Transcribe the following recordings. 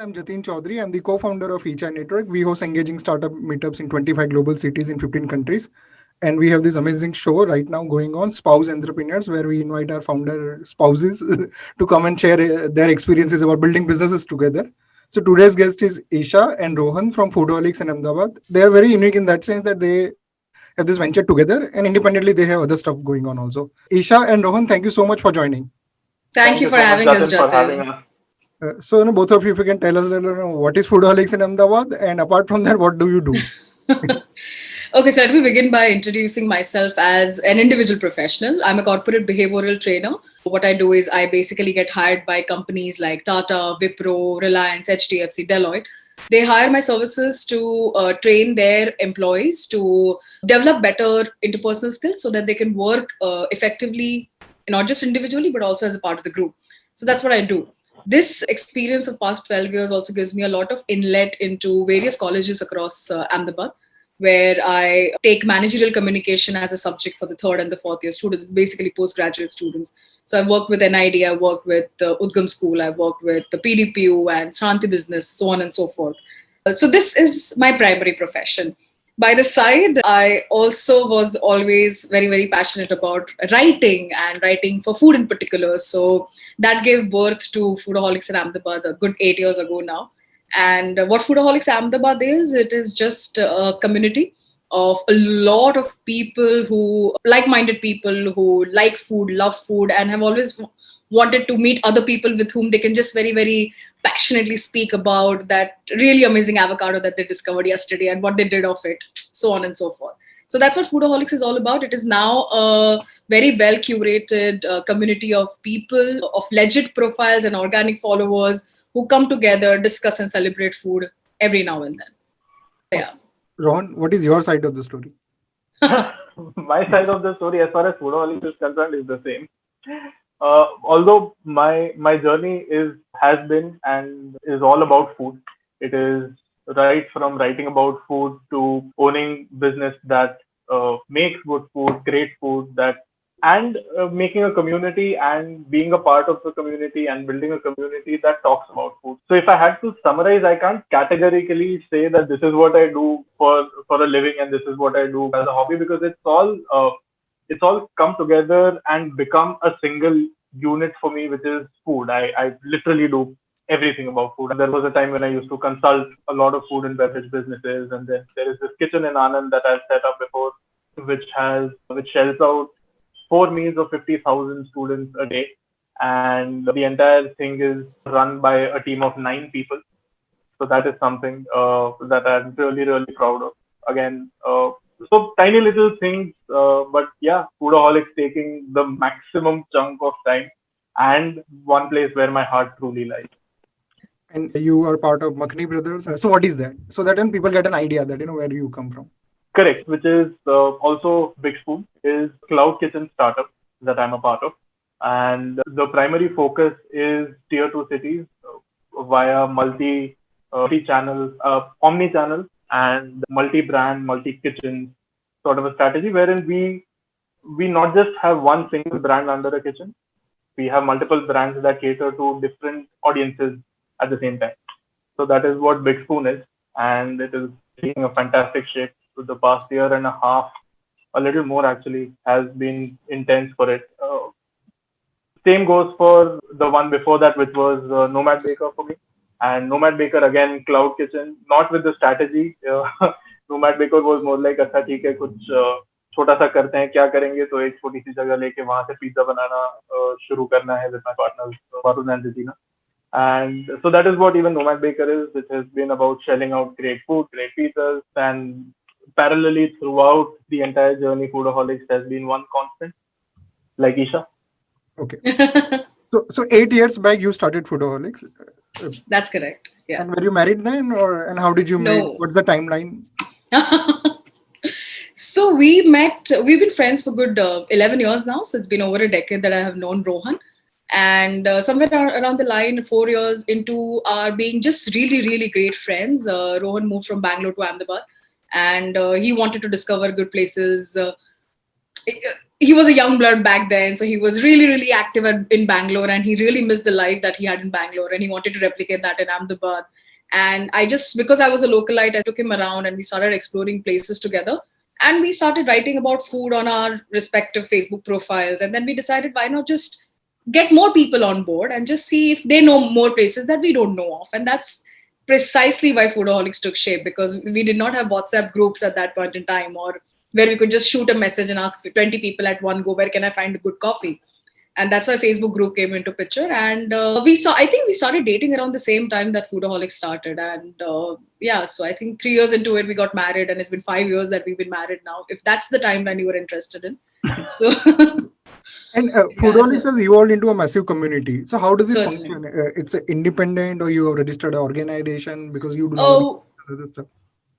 I'm Jatin Chaudhary. I'm the co-founder of Echa Network. We host engaging startup meetups in 25 global cities in 15 countries. And we have this amazing show right now going on, Spouse Entrepreneurs, where we invite our founder spouses to come and share their experiences about building businesses together. So today's guest is Esha and Rohan from Foodaholics in Ahmedabad. They are very unique in that sense that they have this venture together and independently they have other stuff going on also. Esha and Rohan, thank you so much for joining. Thank Thank you you for so much, having us, Jatin, for having Jatin. us. Both of you, if you can tell us, what is Foodaholics in Ahmedabad, and apart from that, what do you do? Okay, so let me begin by introducing myself as an individual professional. I'm a corporate behavioral trainer. What I do is I basically get hired by companies like Tata, Wipro, Reliance, HDFC, Deloitte. They hire my services to train their employees to develop better interpersonal skills so that they can work effectively, not just individually, but also as a part of the group. So that's what I do. This experience of past 12 years also gives me a lot of inlet into various colleges across Ahmedabad, where I take managerial communication as a subject for the third and the fourth year students, basically postgraduate students. So I've worked with NID, I've worked with the Udgam School, I've worked with the PDPU and Shanti Business, so on and so forth. So this is my primary profession. By the side, I also was always very, very passionate about writing and writing for food in particular. So that gave birth to Foodaholics in Ahmedabad a good 8 years ago now. And what Foodaholics Ahmedabad is, it is just a community of a lot of people who, like minded people who like food, love food, and have always wanted to meet other people with whom they can just very, very passionately speak about that really amazing avocado that they discovered yesterday and what they did of it, so on and so forth. So that's what Foodaholics is all about. It is now a very well curated community of people, of legit profiles and organic followers who come together, discuss and celebrate food every now and then. Yeah. Ron, what is your side of the story? My side of the story, as far as Foodaholics is concerned, is the same. Although my journey has been and is all about food. It is right from writing about food to owning business that makes good food, great food, that and making a community and being a part of the community and building a community that talks about food. So if I had to summarize, I can't categorically say that this is what I do for a living and this is what I do as a hobby, because it's all come together and become a single unit for me, which is food. I literally do everything about food. And there was a time when I used to consult a lot of food and beverage businesses. And then there is this kitchen in Anand that I've set up before, which shells out 4 meals of 50,000 students a day. And the entire thing is run by a team of 9 people. So that is something that I'm really, really proud of. Again, so tiny little things, but yeah, Foodaholics taking the maximum chunk of time and one place where my heart truly lies. And you are part of Makhni Brothers. So what is that? So that when people get an idea that where you come from. Correct, which is also Big Spoon, is cloud kitchen startup that I'm a part of. And the primary focus is tier two cities via multi-channel, omni-channel and multi-brand, multi-kitchen sort of a strategy, wherein we not just have one single brand under a kitchen. We have multiple brands that cater to different audiences at the same time. So that is what Big Spoon is, and it is taking a fantastic shape. So the past year and a half, a little more actually, has been intense for it. Same goes for the one before that, which was Nomad Baker for me. And Nomad Baker again, cloud kitchen, not with the strategy. Nomad Baker was more like अच्छा ठीक है कुछ छोटा सा करते हैं क्या करेंगे तो एक छोटी सी जगह लेके वहां से पिज्जा बनाना शुरू करना है with my partners Varun and Regina. And so that is what even Nomad Baker is, which has been about shelling out great food, great pizzas, and parallelly throughout the entire journey, Foodaholics has been one constant, like Isha. Okay. So 8 years back you started Foodaholics. That's correct. Yeah. And were you married then, and how did you meet? No. What's the timeline? So we've been friends for good 11 years now. So it's been over a decade that I have known Rohan. And somewhere around the line, 4 years into our being just really, really great friends, Rohan moved from Bangalore to Ahmedabad. And he wanted to discover good places. he was a young blood back then, so he was really, really active in Bangalore, and he really missed the life that he had in Bangalore, and he wanted to replicate that in Ahmedabad. And I just, because I was a localite, I took him around and we started exploring places together. And we started writing about food on our respective Facebook profiles. And then we decided, why not just get more people on board and just see if they know more places that we don't know of. And that's precisely why Foodaholics took shape, because we did not have WhatsApp groups at that point in time, or where we could just shoot a message and ask 20 people at one go, where can I find a good coffee? And that's why Facebook group came into picture. And I think we started dating around the same time that Foodaholics started. And yeah, so I think 3 years into it, we got married, and it's been 5 years that we've been married now, if that's the timeline you were interested in. So And yeah, Foodaholics has evolved into a massive community. So how does it certainly. function? It's a independent, or you have registered an organization because you do not have Oh, other stuff.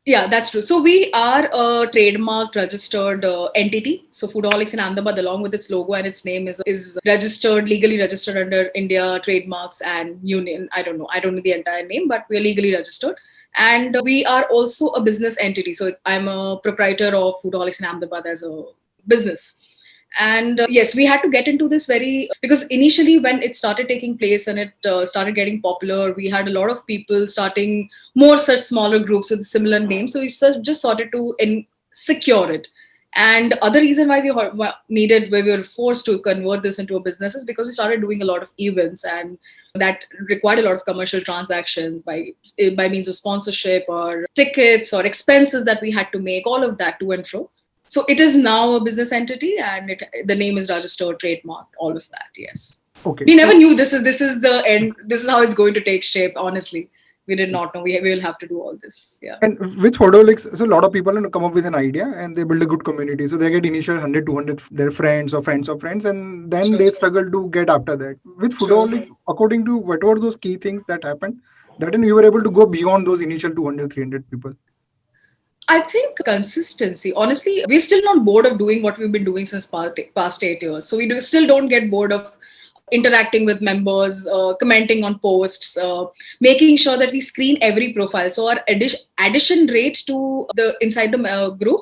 yeah, that's true. So we are a trademark registered entity. So Foodaholics in Ahmedabad, along with its logo and its name, is registered, legally registered under India Trademarks and Union. I don't know the entire name, but we are legally registered. And we are also a business entity. So I'm a proprietor of Foodaholics in Ahmedabad as a business. And yes, we had to get into this very, because initially when it started taking place and it started getting popular, we had a lot of people starting more such smaller groups with similar names. So we just started to secure it. And other reason why we were forced to convert this into a business is because we started doing a lot of events, and that required a lot of commercial transactions by means of sponsorship or tickets or expenses that we had to make, all of that to and fro. So it is now a business entity, and the name is registered, trademark, all of that. Yes, Okay. we never knew this is the end. This is how it's going to take shape. Honestly, we did not know we will have to do all this. Yeah, And with Foodaholics, so a lot of people come up with an idea and they build a good community. So they get initial 100, 200, their friends or friends of friends, and then true, they struggle to get after that. With true. Foodaholics, according to what were those key things that happened, that then you were able to go beyond those initial 200, 300 people. I think consistency. Honestly, we're still not bored of doing what we've been doing since past 8 years. So still don't get bored of interacting with members, commenting on posts, making sure that we screen every profile. So our addition rate to the inside the group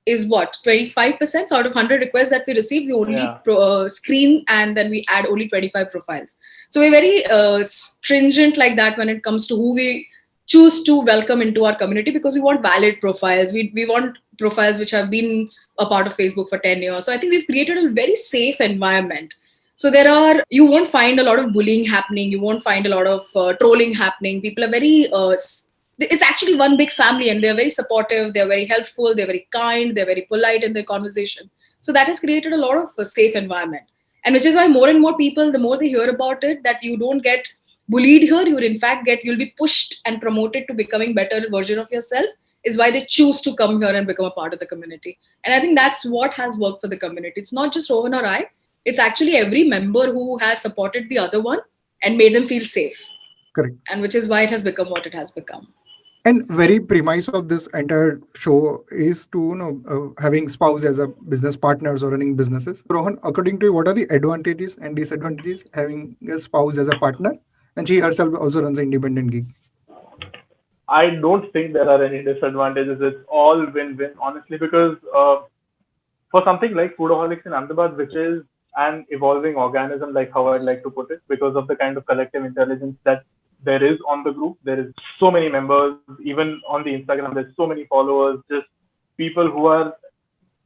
is what, 25%. So out of 100 requests that we receive, we only Yeah. screen, and then we add only 25 profiles. So we're very stringent like that when it comes to who we choose to welcome into our community, because we want valid profiles. We want profiles which have been a part of Facebook for 10 years. So I think we've created a very safe environment. So you won't find a lot of bullying happening. You won't find a lot of trolling happening. People are very, it's actually one big family, and they're very supportive. They're very helpful. They're very kind. They're very polite in their conversation. So that has created a lot of safe environment. And which is why more and more people, the more they hear about it, that you don't get bullied here, you'll be pushed and promoted to becoming better version of yourself, is why they choose to come here and become a part of the community. And I think that's what has worked for the community. It's not just Rohan or I, it's actually every member who has supported the other one and made them feel safe, Correct. and which is why it has become what it has become. And very premise of this entire show is to having spouse as a business partners or running businesses. Rohan, according to you, what are the advantages and disadvantages having a spouse as a partner? And she herself also runs an independent gig. I don't think there are any disadvantages. It's all win-win, honestly, because for something like Foodaholics in Ahmedabad, which is an evolving organism, like how I'd like to put it, because of the kind of collective intelligence that there is on the group. There is so many members, even on the Instagram, there's so many followers, just people who are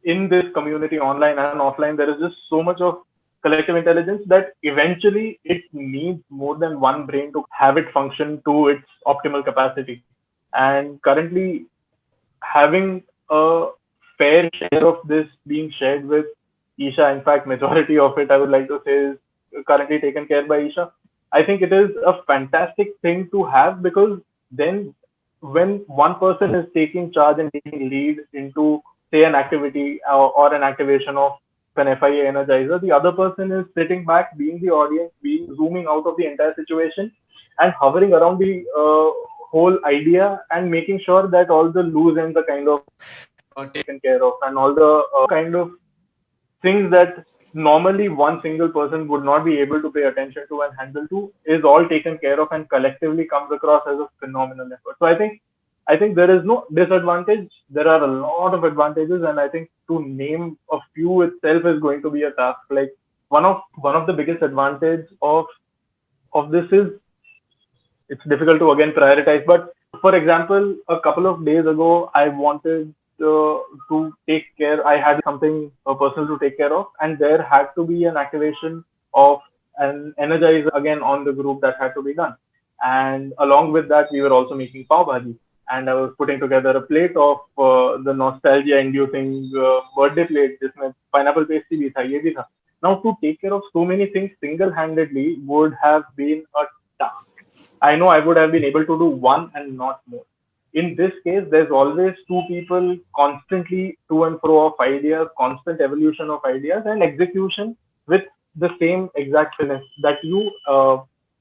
in this community online and offline. There is just so much of collective intelligence that eventually it needs more than one brain to have it function to its optimal capacity. And currently, having a fair share of this being shared with Isha. In fact, majority of it, I would like to say, is currently taken care by Isha. I think it is a fantastic thing to have, because then when one person is taking charge and taking lead into, say, an activity or an activation of an FIA energizer, the other person is sitting back, being the audience, being zooming out of the entire situation and hovering around the whole idea and making sure that all the loose ends are kind of taken care of, and all the kind of things that normally one single person would not be able to pay attention to and handle to is all taken care of and collectively comes across as a phenomenal effort. So I think I think there is no disadvantage. There are a lot of advantages, and I think to name a few itself is going to be a task. Like one of the biggest advantage of this is it's difficult to again prioritize. But for example, a couple of days ago, I wanted to take care. I had something personal to take care of, and there had to be an activation of an energizer again on the group that had to be done. And along with that, we were also making pav bhaji, and I was putting together a plate of the nostalgia-inducing birthday plate. जिसमें pineapple pastry भी था, ये भी था. Now to take care of so many things single-handedly would have been a task. I know I would have been able to do one and not more. In this case, there's always two people constantly to and fro of ideas, constant evolution of ideas, and execution with the same exact finish that you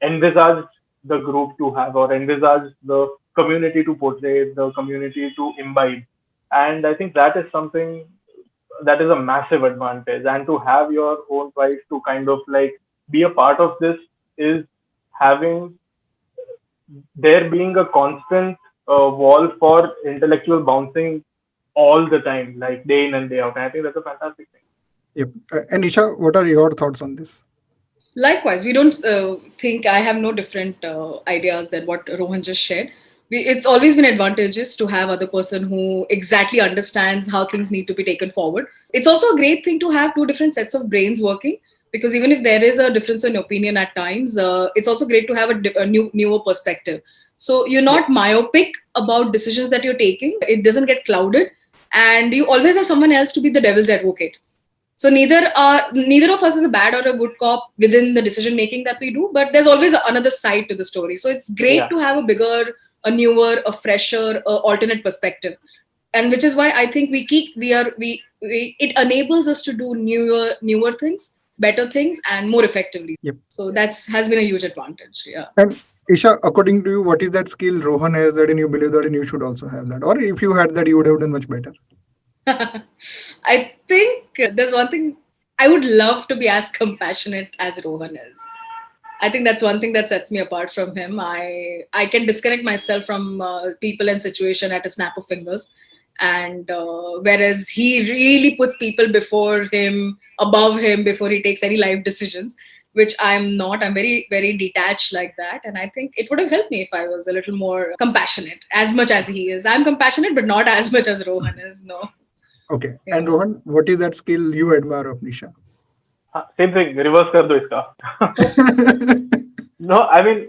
envisaged the group to have or envisaged the community to portray, the community to imbibe. And I think that is something that is a massive advantage. And to have your own wife to kind of like be a part of this is having there being a constant wall for intellectual bouncing all the time, like day in and day out. And I think that's a fantastic thing. Yep. And Isha, what are your thoughts on this? Likewise, we don't think I have no different ideas than what Rohan just shared. It's always been advantageous to have other person who exactly understands how things need to be taken forward. It's also a great thing to have two different sets of brains working, because even if there is a difference in opinion at times, it's also great to have a newer perspective. So you're Yeah. not myopic about decisions that you're taking. It doesn't get clouded, and you always have someone else to be the devil's advocate. So neither of us is a bad or a good cop within the decision making that we do, but there's always another side to the story. So it's great Yeah. to have a bigger, a newer, a fresher, a alternate perspective, and which is why I think we it enables us to do newer things, better things, and more effectively. Yep. So that's has been a huge advantage. Yeah. And Isha, according to you, what is that skill Rohan has that and you believe that and you should also have that? Or if you had that, you would have done much better. I think there's one thing I would love to be as compassionate as Rohan is. I think that's one thing that sets me apart from him. I can disconnect myself from people and situation at a snap of fingers, and whereas he really puts people before him, above him, before he takes any life decisions, which I'm not. I'm very very detached like that, and I think it would have helped me if I was a little more compassionate, as much as he is. I'm compassionate, but not as much as Rohan is. No. Okay. Yeah. And Rohan, what is that skill you admire of Nisha? Same thing. Reverse कर दो इसका. No, I mean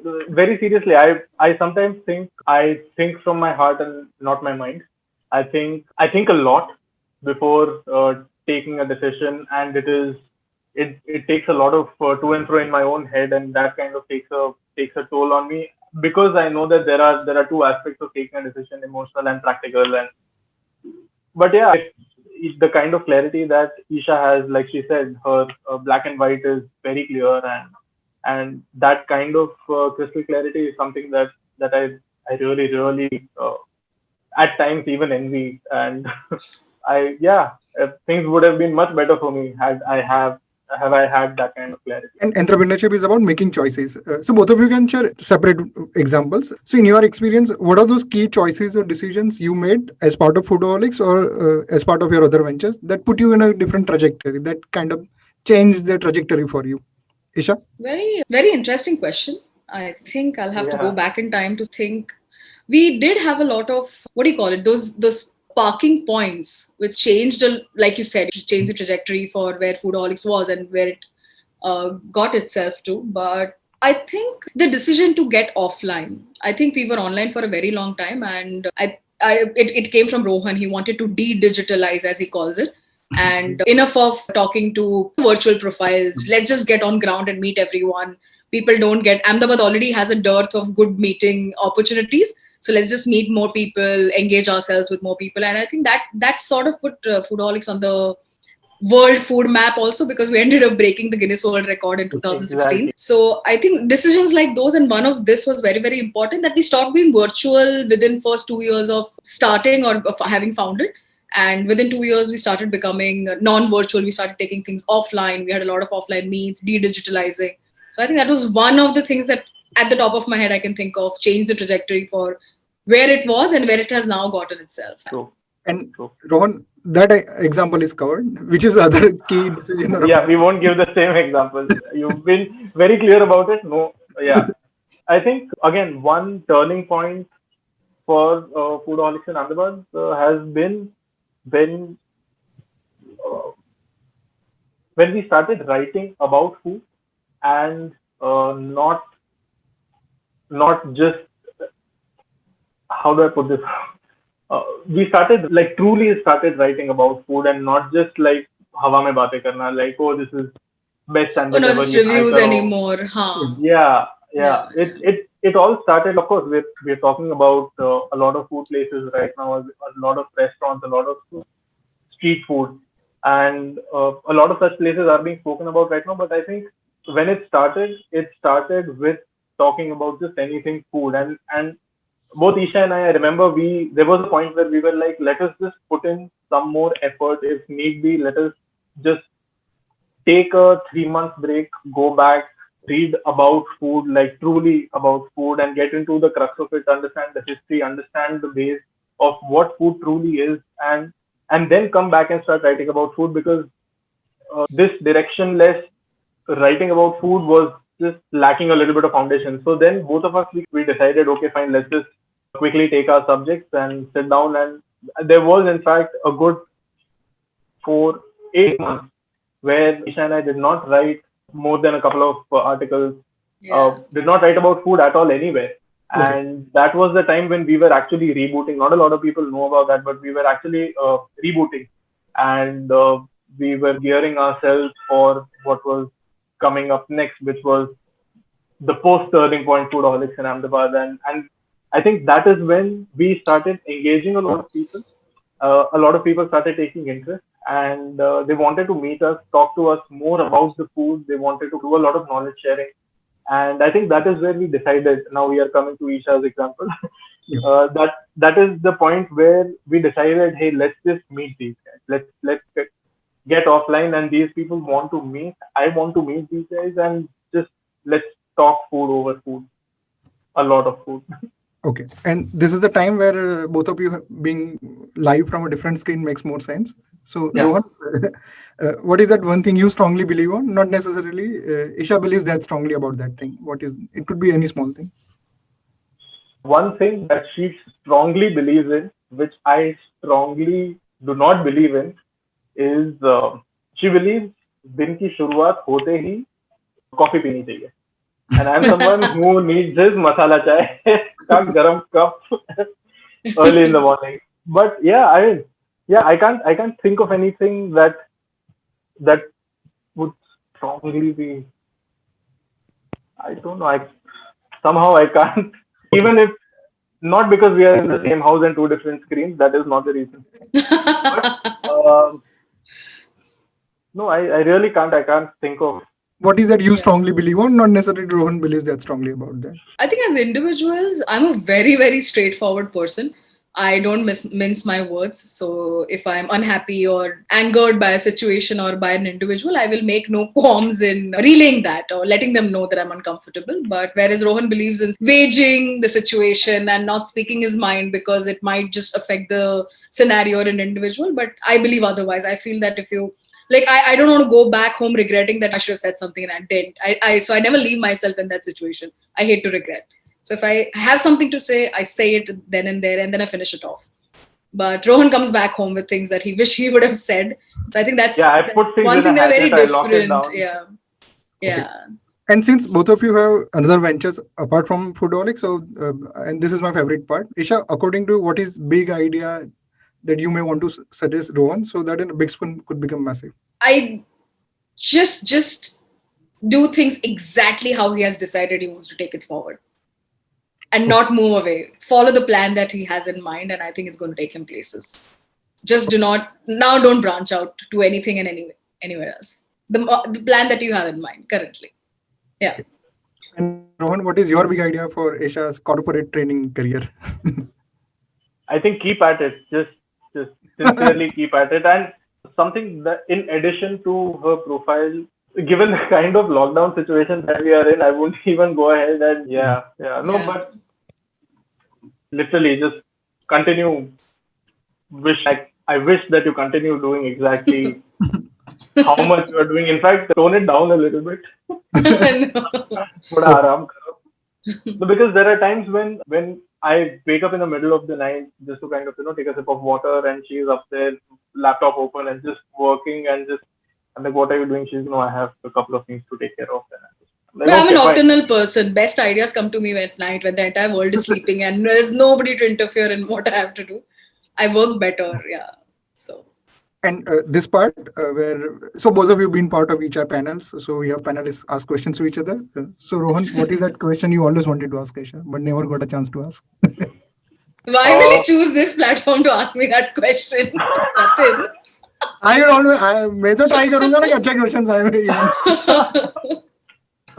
very seriously. I sometimes think from my heart and not my mind. I think a lot before taking a decision, and it takes a lot of to and fro in my own head, and that kind of takes a toll on me because I know that there are two aspects of taking a decision: emotional and practical. And but yeah, the kind of clarity that Isha has, like she said, her black and white is very clear, and that kind of crystal clarity is something that I really at times even envy. And things would have been much better for me had I had that kind of clarity. And entrepreneurship is about making choices. So both of you can share separate examples. So in your experience, what are those key choices or decisions you made as part of Foodaholics or as part of your other ventures that put you in a different trajectory, that kind of changed the trajectory for you? Isha? Very, very interesting question. I think I'll have to go Yeah. back in time to think. We did have a lot of, what do you call it? Those sparking points which changed, like you said, changed the trajectory for where Foodaholics was and where it got itself to. But I think the decision to get offline. I think we were online for a very long time, and it came from Rohan. He wanted to de-digitalize, as he calls it, and enough of talking to virtual profiles. Let's just get on ground and meet everyone. People don't get Ahmedabad already has a dearth of good meeting opportunities. So let's just meet more people, engage ourselves with more people, and I think that sort of put Foodaholics on the world food map also, because we ended up breaking the Guinness World Record in 2016. Exactly. So I think decisions like those, and one of this was very, very important, that we stopped being virtual within first 2 years of starting or of having founded. And within 2 years, we started becoming non-virtual. We started taking things offline. We had a lot of offline meets, de-digitalizing. So I think that was one of the things that at the top of my head I can think of changed the trajectory for where it was and where it has now gotten itself. True. And True. Rohan, that example is covered, which is the other key decision Yeah, we around. won't give the same example. You've been very clear about it. No, yeah. I think again one turning point for Foodaholics in Ahmedabad has been when uh, when we started writing about food and not just, how do I put this? We started like truly started writing about food and not just like हवा में बातें करना, like oh this is best Oh, sandwich not ever, just ये try reviews करो. anymore, huh? Yeah, yeah. Yeah, It all started, of course. We're talking about a lot of food places right now, a lot of restaurants, a lot of street food, and a lot of such places are being spoken about right now. But I think when it started with talking about just anything food, and both Isha and I remember we there was a point where we were like, let us just put in some more effort if need be. Let us just take a 3 month break, go back, read about food, like truly about food, and get into the crux of it, understand the history, understand the base of what food truly is, and then come back and start writing about food, because this directionless writing about food was just lacking a little bit of foundation. So then both of us we decided, okay, fine, let's just quickly take our subjects and sit down. And there was in fact a good 4 8 months where Isha and I did not write more than a couple of articles, yeah. did not write about food at all anywhere. Okay. And that was the time when we were actually rebooting. Not a lot of people know about that, but we were actually rebooting, and we were gearing ourselves for what was coming up next, which was the post turning point Foodaholics in Ahmedabad. And I think that is when we started engaging a lot of people. A lot of people started taking interest, and they wanted to meet us, talk to us more about the food. They wanted to do a lot of knowledge sharing, and I think that is where we decided. Now we are coming to Isha's example. Yeah. That is the point where we decided, hey, let's just meet these guys. Let's get offline, and these people want to meet. I want to meet these guys, and just let's talk food over food. A lot of food. Okay. And this is the time where both of you being live from a different screen makes more sense. So, Yeah. Rohan, what is that one thing you strongly believe on? Not necessarily. Isha believes that strongly about that thing. What is it? Could be any small thing. One thing that she strongly believes in, which I strongly do not believe in, is she believes दिन की शुरुआत होते ही coffee पीनी चाहिए. And I'm someone who needs his masala chai ka garam cup early in the morning. But yeah, I mean, yeah, I can't think of anything that would strongly be. I don't know. I somehow I can't. Okay. Even if not because we are in the same house and two different screens, that is not the reason. But um, no, I really can't. I can't think of. What is that you Yeah. strongly believe on? Not necessarily Rohan believes that strongly about that. I think as individuals, I'm a very, very straightforward person. I don't mince my words. So if I'm unhappy or angered by a situation or by an individual, I will make no qualms in relaying that or letting them know that I'm uncomfortable. But whereas Rohan believes in waging the situation and not speaking his mind because it might just affect the scenario or an individual. But I believe otherwise. I feel that if you like I don't want to go back home regretting that I should have said something and I didn't. So I never leave myself in that situation. I hate to regret. So if I have something to say, I say it then and there, and then I finish it off. But Rohan comes back home with things that he wish he would have said. So I think Yeah, I that's put things one in a thing that are very hatchet. I lock it different. down. Yeah, Okay. yeah. And since both of you have another ventures apart from Foodaholics, so and this is my favorite part, Isha, according to what is big idea that you may want to suggest Rohan, so that in a big spoon could become massive. I just do things exactly how he has decided he wants to take it forward, and Okay. not move away. Follow the plan that he has in mind, and I think it's going to take him places. Just do not now. Don't branch out to anything and anywhere else. The plan that you have in mind currently. Yeah. Okay. And Rohan, what is your big idea for Isha's corporate training career? I think keep at it. Just sincerely keep at it. And something that, in addition to her profile, given the kind of lockdown situation that we are in, I wouldn't even go ahead and Yeah. yeah. No, Yeah. but literally just continue. I wish that you continue doing exactly how much you are doing. In fact, tone it down a little bit. No. थोड़ा आराम करो. No, because there are times when I wake up in the middle of the night just to kind of take a sip of water, and she's up there, laptop open and just working, and just I'm like, what are you doing? She's I have a couple of things to take care of, and I'm But like, I'm a okay, fine. nocturnal person. Best ideas come to me at night when the entire world is sleeping and there's nobody to interfere in what I have to do. I work better, yeah. So And this part so both of you been part of each our panels. So we have panelists ask questions to each other. So Rohan, what is that question you always wanted to ask Esha, but never got a chance to ask? why will you choose this platform to ask me that question, Jatin? I will always. मैं तो try करूँगा ना कि अच्छा questions आए even.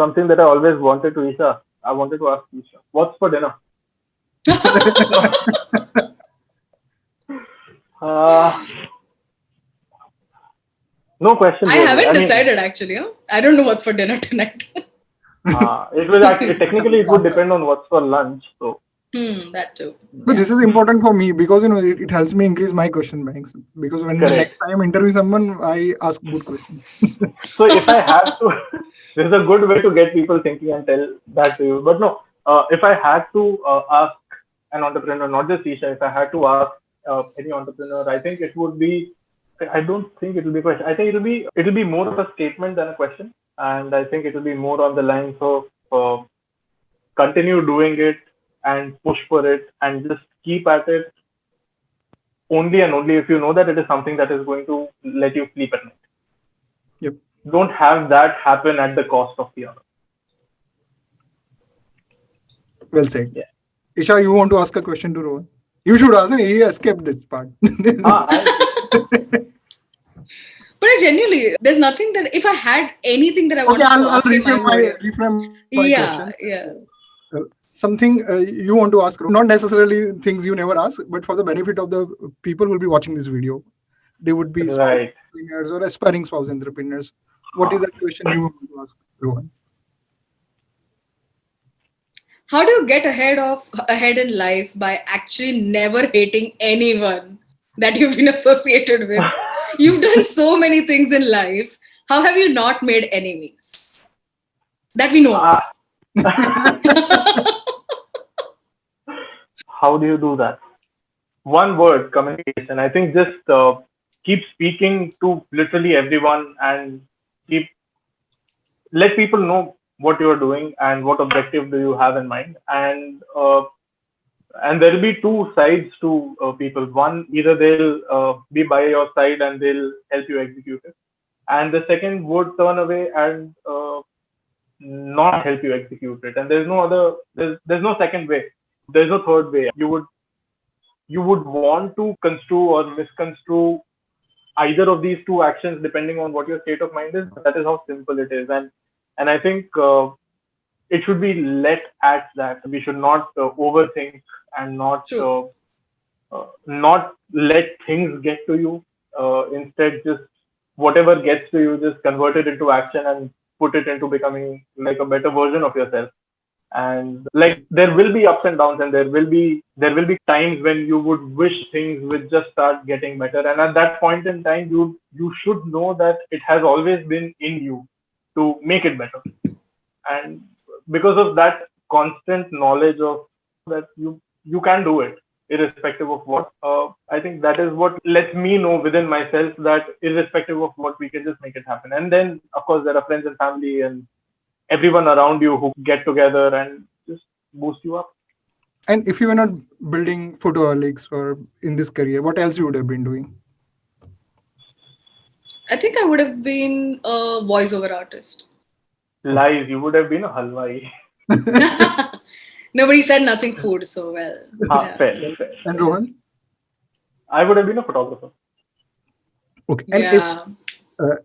Something that I always wanted to Isha. I wanted to ask Isha, what's for dinner? Uh, no question. I Really. haven't I mean, decided actually. Huh? I don't know what's for dinner tonight. it will actually technically it would depend on what's for lunch. So That too. So this is important for me because it helps me increase my question banks. Because when the correct. next time I interview someone, I ask good questions. So if I have to, this is a good way to get people thinking and tell that to you. But no, if I had to ask an entrepreneur, not just Isha, if I had to ask any entrepreneur, I think it would be. I don't think it will be a question. I think it'll be more of a statement than a question, and I think it will be more on the lines of continue doing it and push for it and just keep at it only and only if you know that it is something that is going to let you sleep at night. Yep. Don't have that happen at the cost of the other. Well said. Yeah. Isha, you want to ask a question to Rohan? You should ask. He escaped this part. But I genuinely, there's nothing that if I had anything that I Okay, wanted to I'll ask him, I would. reframe my Yeah, question. yeah. Something you want to ask, not necessarily things you never ask, but for the benefit of the people who will be watching this video. They would be spouse Right. entrepreneurs or aspiring spouse entrepreneurs. What is that question you want to ask, Rohan? How do you get ahead in life by actually never hating anyone that you've been associated with? You've done so many things in life. How have you not made enemies that we know of? How do you do that? One word, communication. I think just keep speaking to literally everyone and keep let people know what you are doing and what objective do you have in mind, and there will be two sides to people. One, either they'll be by your side and they'll help you execute it, and the second would turn away and not help you execute it. And there's no other. There's no second way. There's no third way. You would want to construe or misconstrue either of these two actions depending on what your state of mind is. That is how simple it is, and I think it should be let at that. We should not overthink and True. not let things get to you. Instead, just whatever gets to you, just convert it into action and put it into becoming like a better version of yourself. And like there will be ups and downs, and there will be times when you would wish things would just start getting better. And at that point in time, you should know that it has always been in you to make it better. And because of that constant knowledge of that you can do it irrespective of what, I think that is what lets me know within myself that irrespective of what, we can just make it happen. And then of course there are friends and family and everyone around you who get together and just boost you up. And if you were not building Foodaholics or in this career, what else you would have been doing? I think I would have been a voiceover artist. Lies, you would have been a halwai. Nobody said nothing food, so well. Yeah. Fair. And Rohan? I would have been a photographer. Okay. And if Yeah.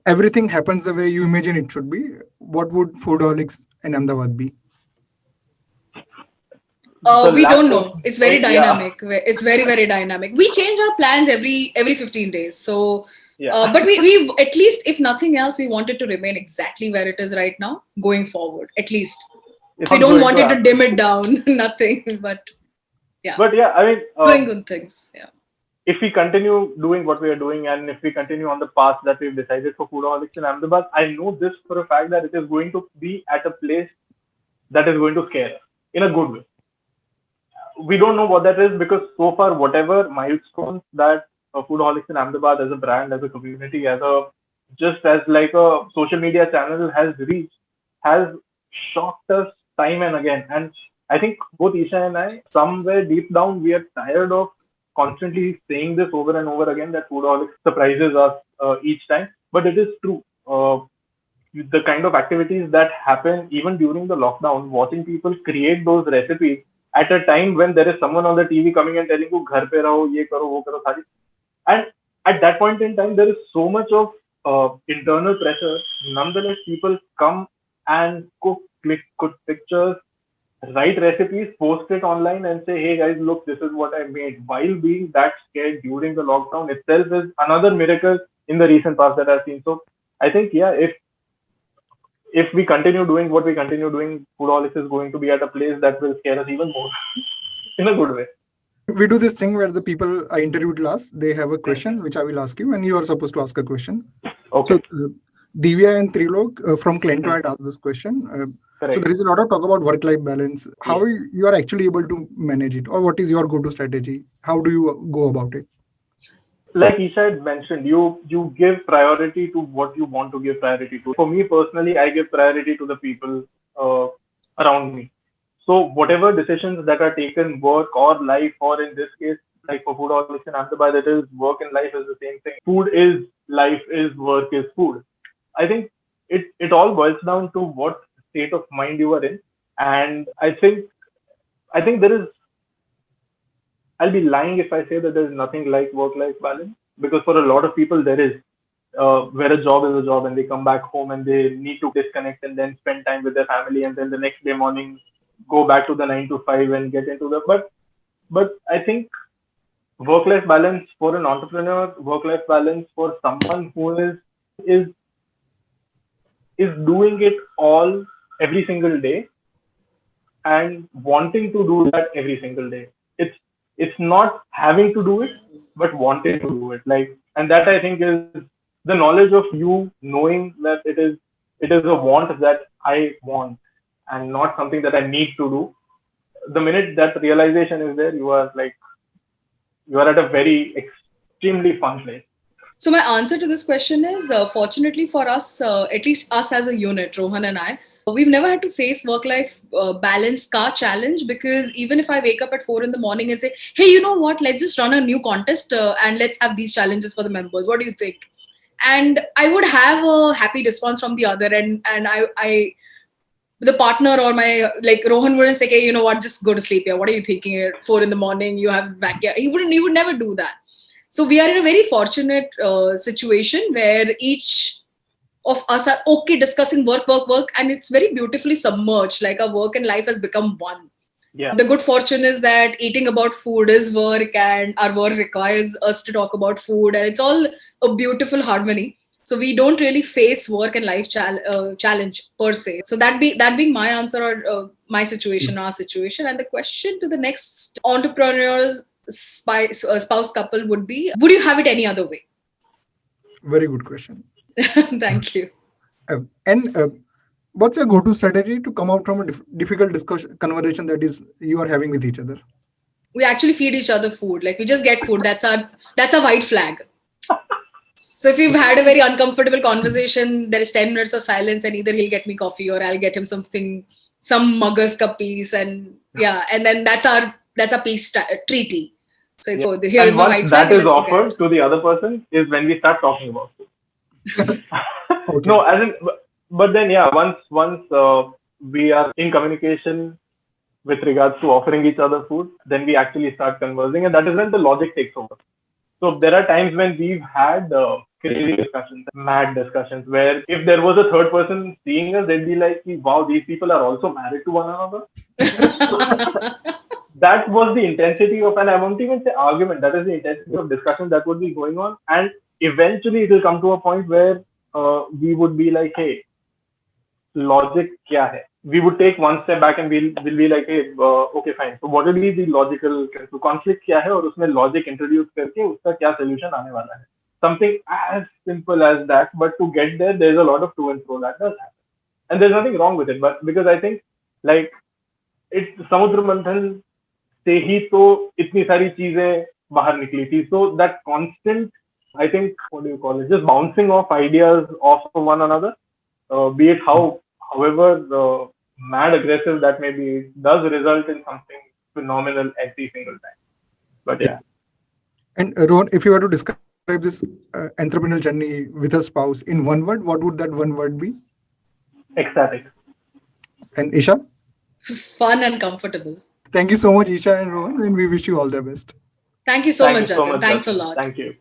everything happens the way you imagine it should be, what would Foodaholics in Ahmedabad be? We don't lack know. of It's very yeah, dynamic. It's very, very dynamic. We change our plans every 15 days. So, yeah. but we at least, if nothing else, we want it to remain exactly where it is right now, going forward. At least It's we not don't going want to it to happen. dim it down. Nothing, but Yeah. But yeah, I mean, Doing good things. Yeah. if we continue doing what we are doing and if we continue on the path that we've decided for Foodaholics in Ahmedabad, I know this for a fact that it is going to be at a place that is going to scare us in a good way. We don't know what that is because so far, whatever milestones that Foodaholics in Ahmedabad as a brand, as a community, as a just as like a social media channel has reached, has shocked us time and again. And I think both Isha and I, somewhere deep down, we are tired of constantly saying this over and over again that Foodaholics surprises us each time. But it is true. The kind of activities that happen even during the lockdown, watching people create those recipes at a time when there is someone on the TV coming and telling you, "Ghar pe raho, ye karo, wo karo, sari." And at that point in time, there is so much of internal pressure. Nonetheless, people come and cook, click, cook pictures, write recipes, post it online, and say, "Hey guys, look, this is what I made." While being that scared during the lockdown itself is another miracle in the recent past that I've seen. So I think, yeah, if we continue doing what we continue doing, Foodaholics is going to be at a place that will scare us even more in a good way. We do this thing where the people I interviewed last, they have a Thank question which I will ask you, and you are supposed to ask a question. Okay, So, Divya and Trilok from Clento had asked this question. So, correct. there is a lot of talk about work-life balance. How Yes. you are actually able to manage it, or what is your go-to strategy? How do you go about it? Like Isha had mentioned, you give priority to what you want to give priority to. For me personally, I give priority to the people uh, around me. So whatever decisions that are taken, work or life, or in this case, like for Foodaholics in Ahmedabad, it is work and life is the same thing. Food is life, is work, is food. I think it all boils down to what state of mind you are in, and I think there is. I'll be lying if I say that there's nothing like work-life balance because for a lot of people there is. Where a job is a job and they come back home and they need to disconnect and then spend time with their family and then the next day morning go back to the 9 to 5 and get into the but I think work-life balance for an entrepreneur, work-life balance for someone who is is doing it all every single day and wanting to do that every single day. It's not having to do it, but wanting to do it. Like, and that I think is the knowledge of you knowing that it is a want that I want and not something that I need to do. The minute that realization is there, you are at a very extremely fun place. So my answer to this question is, fortunately for us, at least us as a unit, Rohan and I, we've never had to face work-life balance car challenge because even if I wake up at 4 in the morning and say, "Hey, you know what? Let's just run a new contest and let's have these challenges for the members. What do you think?" And I would have a happy response from the other, and the partner or my like Rohan wouldn't say, "Hey, you know what? Just go to sleep here. What are you thinking at 4 in the morning? You have backyard." He would never do that. So we are in a very fortunate situation where each of us are okay discussing work, work, work, and it's very beautifully submerged. Like our work and life has become one. Yeah. The good fortune is that eating about food is work, and our work requires us to talk about food, and it's all a beautiful harmony. So we don't really face work and life challenge per se. So that being my answer or my situation, our situation, and the question to the next entrepreneur spouse couple would be: would you have it any other way? Very good question. Thank you. And what's your go-to strategy to come out from a difficult discussion conversation that is you are having with each other? We actually feed each other food. Like we just get food. That's a white flag. So if we've had a very uncomfortable conversation, there is 10 minutes of silence, and either he'll get me coffee or I'll get him something, some mugger's cup piece, and yeah, and then that's a peace treaty. So it's, Yeah. oh, here is And my once white flag, that and is let's forget. offered to the other person is when we start talking about it. Okay. No, as in, but then yeah, once we are in communication with regards to offering each other food, then we actually start conversing, and that is when the logic takes over. So there are times when we've had crazy discussions, mad discussions, where if there was a third person seeing us, they'd be like, "Wow, these people are also married to one another." That was the intensity of, and I won't even say argument. That is the intensity of discussion that would be going on, and eventually it will come to a point where we would be like, "Hey, logic क्या है?" we would take one step back and we'll be like, hey, okay, fine. So what will be the logical conflict क्या है और उसमें logic introduce करके उसका क्या solution आने वाला है. Something as simple as that, but to get there, there's a lot of to and fro that does happen, and there's nothing wrong with it. But because I think like it's समुद्र मंथन से ही तो इतनी सारी चीजें बाहर निकली थी. So that constant, I think, what do you call it? Just bouncing off ideas off of one another, be it however mad aggressive that may be, does result in something phenomenal every single time. But yeah. And Rohan, if you were to describe this entrepreneurial journey with a spouse in one word, what would that one word be? Ecstatic. And Isha? Fun and comfortable. Thank you so much, Isha and Rohan, and we wish you all the best. Thank you so Thank much, you so Jatin. much, Thanks a Jatin. lot. Thank you.